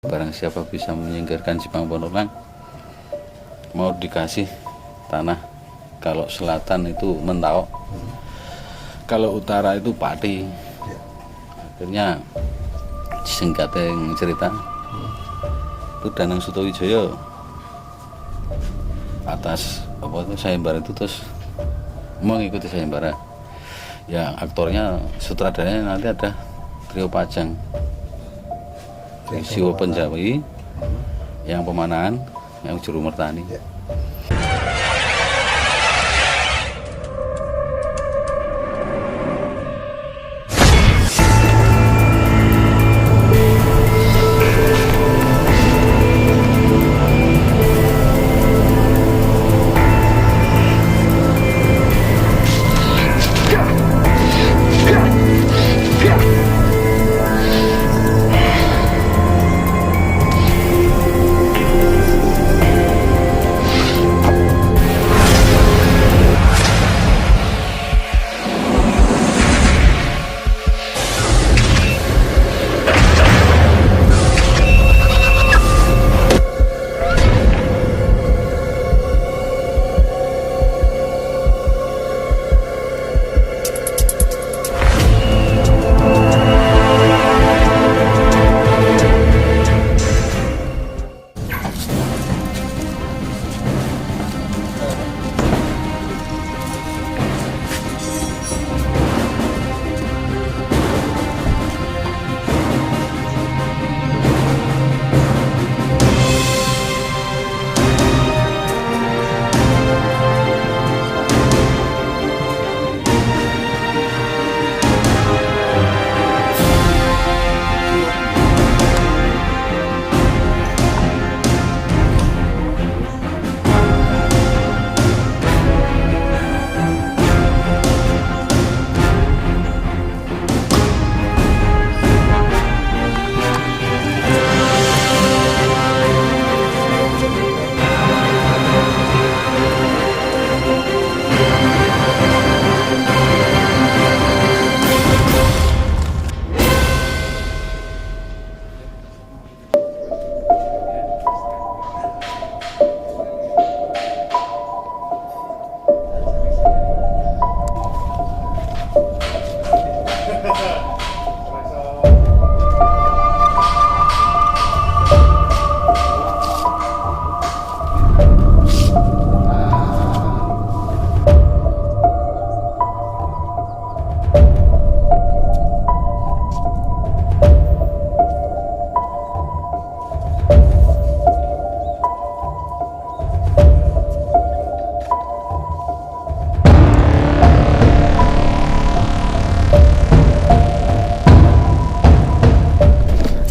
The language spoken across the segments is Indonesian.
Barang siapa bisa menyingkirkan Jipang Ponolang, mau dikasih tanah. Kalau selatan itu Mentawok, kalau utara itu Pati. Akhirnya singkatnya cerita itu Danang Sutawijaya atas apa itu sayembara itu terus mengikuti sayembara. Ya aktornya, sutradaranya nanti ada Trio Pajang, Siwo Penjawi, yang Pemanahan, yang Juru Mertani.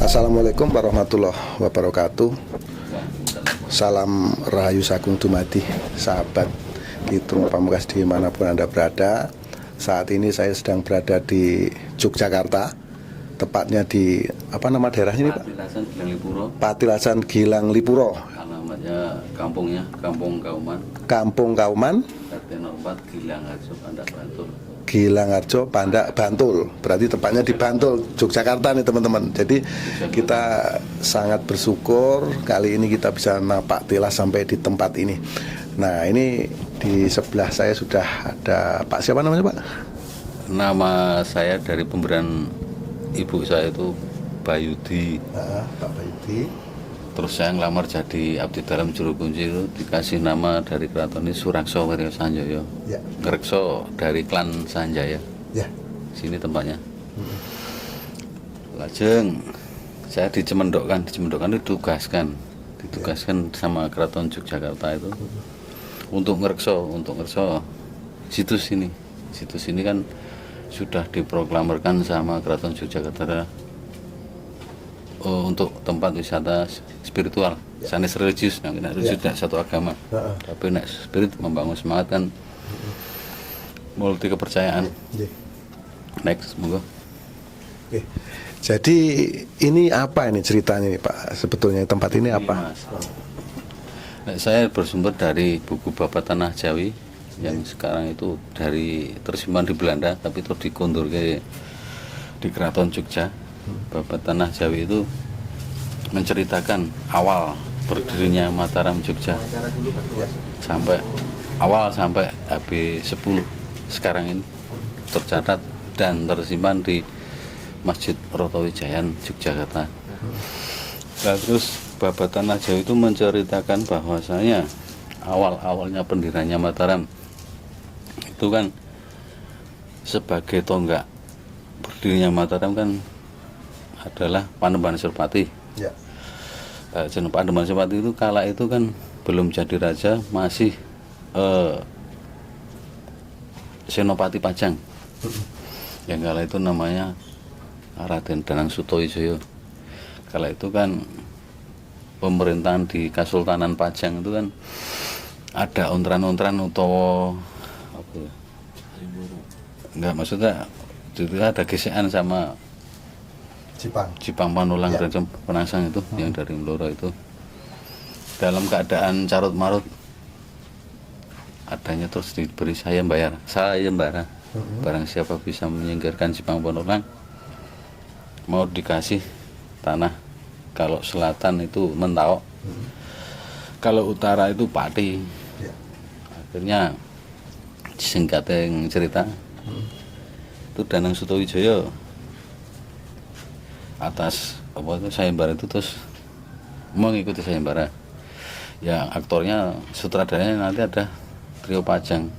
Assalamualaikum warahmatullahi wabarakatuh. Salam Rahayu Sagung Dumadi, sahabat Kitrung Pamungkas dimanapun Anda berada. Saat ini saya sedang berada di Yogyakarta, tepatnya di apa nama daerahnya ini Pak? Patilasan Gilang Lipuro. Patilasan Gilang Lipuro. Alamatnya kampungnya Kampung Kauman. Kampung Kauman. RT 04 Gilang Harjo, Pandak, Bantul. Gilang Harjo, Pandak, Bantul. Berarti tepatnya di Bantul, Yogyakarta nih teman-teman. Jadi kita sangat bersyukur kali ini kita bisa napak tilas sampai di tempat ini. Nah ini di sebelah saya sudah ada Pak, siapa namanya Pak? Nama saya dari pemberian ibu saya itu Bayudi. Pak Bayudi. Terus saya ngelamar jadi abdi dalam juru kunci itu dikasih nama dari keraton ini Surakso Wiryo Sanjaya. Ya. Ngrekso dari klan Sanjaya. Ya. Sini tempatnya. Lajeng saya dicemendokkan ditugaskan sama keraton Yogyakarta itu untuk ngrekso situs ini kan sudah diproklamirkan sama keraton Yogyakarta untuk tempat wisata spiritual, sanes religius, religius tidak satu agama, tapi nek spirit membangun semangat kan multi kepercayaan. Next, monggo. Oke. Jadi ini apa ini ceritanya nih Pak? Sebetulnya tempat ini apa? Nah, saya bersumber dari buku Babat Tanah Jawi yang sekarang itu dari tersimpan di Belanda tapi terus dikondur ke di Keraton Jogja. Babat Tanah Jawi itu menceritakan awal berdirinya Mataram Jogja sampai awal sampai AB10 sekarang ini tercatat dan tersimpan di Masjid Rotowijayan Yogyakarta. Nah, terus Babat Tanah Jawi itu menceritakan bahwasanya awal-awalnya pendiriannya Mataram itu kan sebagai tonggak berdirinya Mataram kan adalah Panembahan Serpati. Ya. Panembahan Serpati itu kala itu kan belum jadi raja, masih Senopati Pajang. Yang kala itu namanya Raden Danang Sutawijaya. Kala itu kan pemerintahan di Kasultanan Pajang itu kan ada ontran-ontran utawa apa ya? Enggak, maksudnya itu ada gesekan sama Jipang Panulang ya. Raja Penangsang itu yang dari Mloro itu dalam keadaan carut marut adanya terus diberi sayembara. Barang siapa bisa menyingkirkan Jipang Panulang mau dikasih tanah, kalau selatan itu Mentawai, kalau utara itu Pati. Ya. Akhirnya singkatnya yang cerita itu Danang Sutawijaya atas apa itu sayembara itu terus mengikuti sayembara. Yang aktornya sutradaranya nanti ada trio Pajang,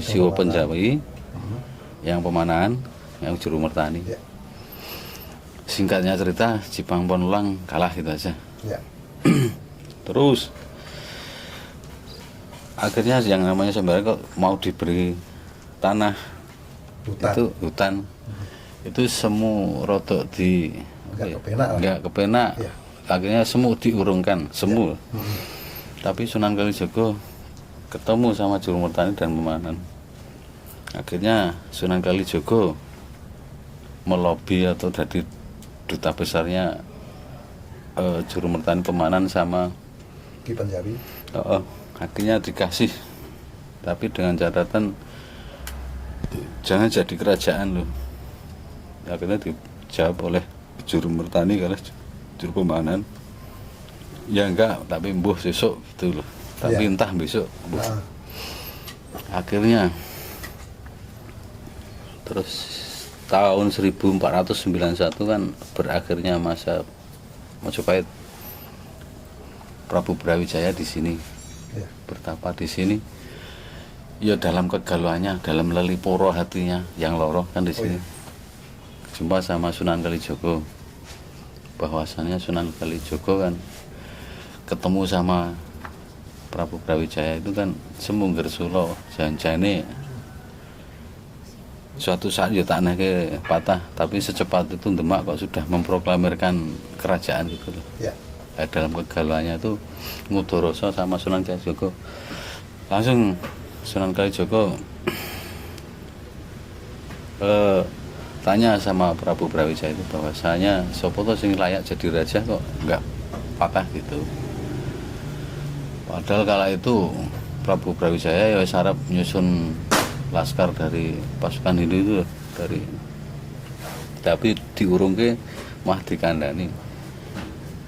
Sio Penjawi, yang Pemanahan, yang Juru Mertani. Ya. Singkatnya cerita Jipang Panulang kalah gitu aja. Ya. Terus akhirnya yang namanya sayembara kok mau diberi tanah itu hutan itu semu rotok di nggak kepenak. Ya. Akhirnya semu diurungkan semu. Ya. Tapi Sunan Kalijaga ketemu sama Juru Mertani dan Pemanahan. Akhirnya Sunan Kalijaga melobi atau jadi duta besarnya Juru Mertani Pemanahan sama Ki Penjawi. Akhirnya dikasih, tapi dengan catatan jangan jadi kerajaan loh. Akhirnya dijawab oleh Juru Mertani kalau Juru Pemanahan, ya enggak, tapi mbuh besok gitu loh. Tapi Ya. entah besok. Nah, Akhirnya terus tahun 1491 kan berakhirnya masa Majapahit. Prabu Brawijaya di sini ya. bertapa di sini. Ya dalam kegalauannya, dalam leliporo hatinya yang loroh kan di sini. Jumpa sama Sunan Kalijaga. Bahwasannya Sunan Kalijaga kan ketemu sama Prabu Brawijaya itu kan semungger Sula janjane suatu saat ya tanah ke patah, tapi secepat itu Demak kok sudah memproklamirkan kerajaan gitu loh. Ya. Dalam kegalauannya itu Ngudoroso sama Sunan Kalijaga langsung Sunan Kalijaga tanya sama Prabu Brawijaya itu bahwasanya sopo to sing layak jadi raja kok enggak patah gitu. Padahal kala itu Prabu Brawijaya ya wis arep nyusun laskar dari pasukan Hindu itu dari, tapi diurungke mah dikandani.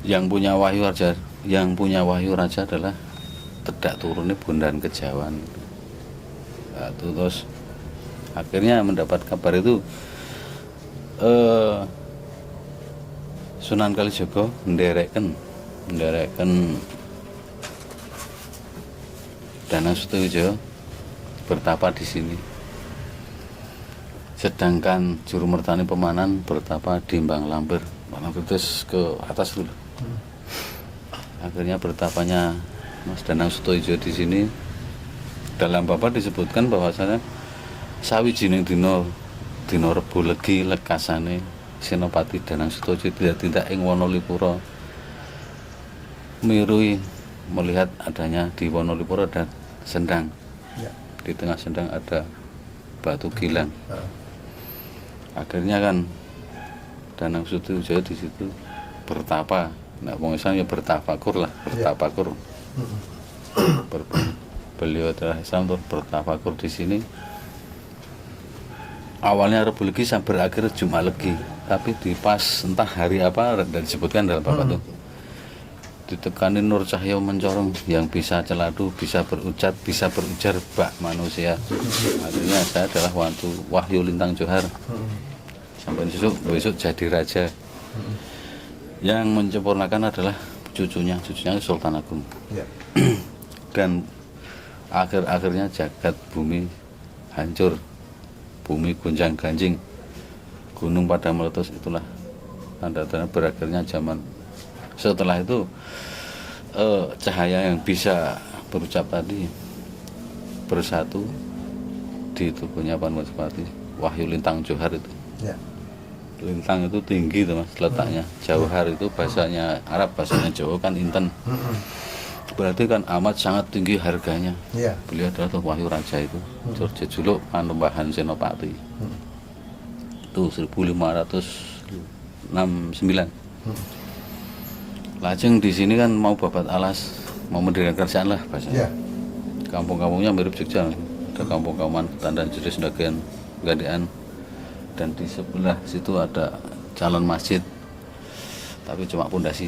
Yang punya wahyu raja adalah tedak turunnya Bondan Kejawan. Nah, terus akhirnya mendapat kabar itu Sunan Kalijaga ndereken Danang Sutawijaya bertapa di sini. Sedangkan Juru Mertani Pemanahan bertapa di Mbang Lampir. Terus ke atas dulu. Akhirnya bertapanya Mas Danang Sutawijaya di sini. Dalam papat disebutkan bahwasanya sawijining dina Rebo Legi lekasane Senopati Danang Sutawijaya tidak ing Wonolipuro mirui melihat adanya di Wonolipuro ada sendang. Ya. Di tengah sendang ada batu gilang. Nah, Akhirnya kan Danang Sutawijaya di situ bertapa. Nah, pengusaha ya bertafakur lah, bertafakur. Beliau telah Islam bertafakur di sini. awalnya Rabu Legi sampai berakhir Jumat Legi, tapi di pas entah hari apa dan disebutkan dalam bapak tuh ditekani Nur Cahyo mencorong yang bisa celadu, bisa berujar bak manusia. Akhirnya saya adalah Wahyu Lintang Johar. Sampai besok jadi raja. Yang menyempurnakan adalah cucunya Sultan Agung. Dan akhirnya jagat bumi hancur, bumi gonjang ganjing, gunung pada meletus. Itulah tanda-tanda berakhirnya zaman. Setelah itu cahaya yang bisa berucap tadi bersatu di tubuhnya Pak Maspati Wahyu Lintang Johar itu. Lintang itu tinggi tuh mas letaknya. Johar itu bahasanya Arab, bahasanya Jawa kan inten. Berarti kan amat sangat tinggi harganya. Beliau adalah tuh Wahyu Raja itu. Jejuluk Panembahan Senopati. Itu 1569. Lajeng di sini kan mau babat alas, mau mendirikan kerajaan lah bahasanya. Kampung-kampungnya mirip Jogja. Ada kampung-kampungan Ketandan, Jeris, Dagen, Gandean. Dan di sebelah situ ada calon masjid, tapi cuma pondasi.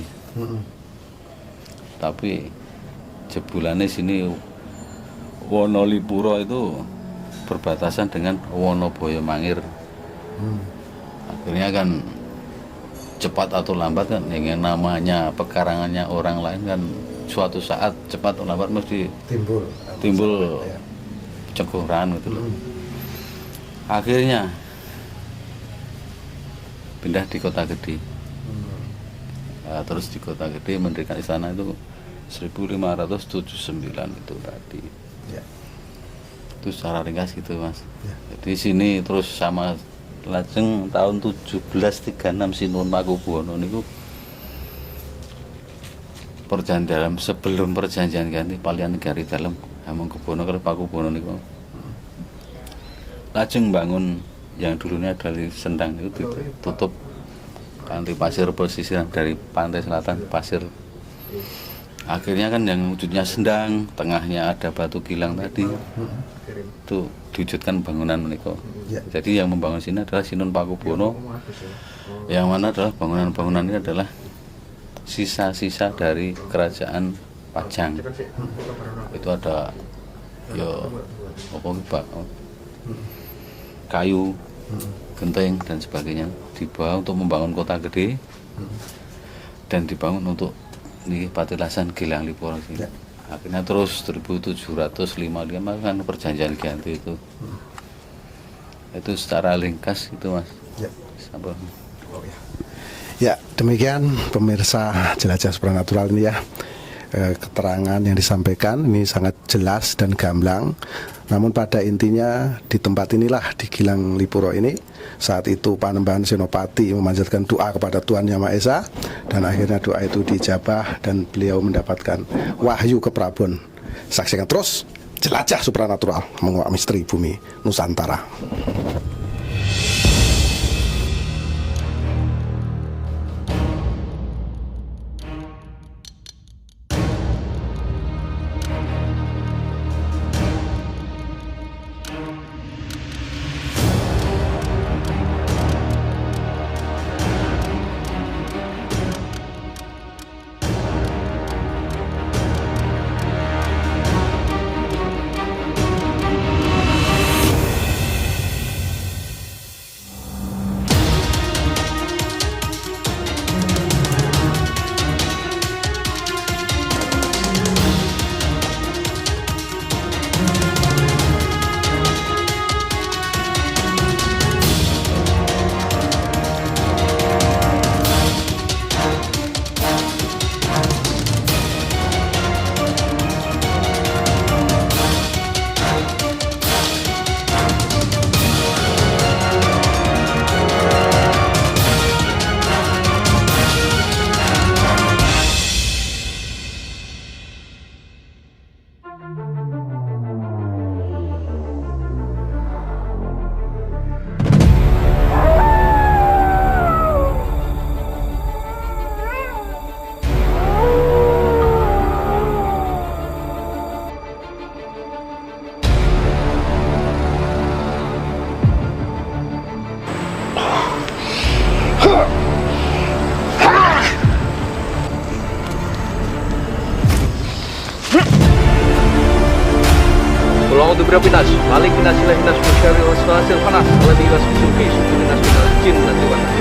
Tapi jebulannya sini Wonolipuro itu berbatasan dengan Wonoboyo Mangir. Akhirnya kan cepat atau lambat kan yang namanya pekarangannya orang lain kan suatu saat cepat atau lambat mesti timbul ceguran gitu loh. Akhirnya pindah di Kota Gede. Terus di Kota Gede mendirikan istana itu 1579 itu tadi. Itu secara ringkas gitu mas. Jadi sini terus sama lajeng tahun 1736 Sinuwun Pakubuwana niku perjanjian dalam sebelum perjanjian ganti Palian Negari Dalem Hamengkubuwana kali Pakubuwana niku lajeng bangun yang dulunya dari Sendang itu ditutup kanthi pasir pesisir dari pantai selatan pasir. Akhirnya kan yang wujudnya Sendang, tengahnya ada batu kilang tadi itu diwujudkan bangunan menika. Jadi yang membangun sini adalah Sinuwun Pakubuwana, yang mana adalah bangunan-bangunan ini adalah sisa-sisa dari kerajaan Pajang. Itu ada kayu, genteng dan sebagainya dibawa untuk membangun Kota Gede dan dibangun untuk ini Patilasan Gilang Lipuro sini. Akhirnya terus 1755 kan perjanjian ganti itu. Itu secara ringkas itu mas. Ya demikian pemirsa Jelajah Supranatural ini ya. Keterangan yang disampaikan ini sangat jelas dan gamblang. Namun pada intinya di tempat inilah di Gilang Lipuro ini saat itu Panembahan Senopati memanjatkan doa kepada Tuhan Yang Maha Esa dan akhirnya doa itu dijabah dan beliau mendapatkan wahyu keprabuan. Saksikan terus Jelajah Supranatural menguak misteri bumi Nusantara. berapa nas? Malik nas ilahi nas musyari wa salasil fanas. Alladhi wasmisuki suku nas minal jin dan dewan.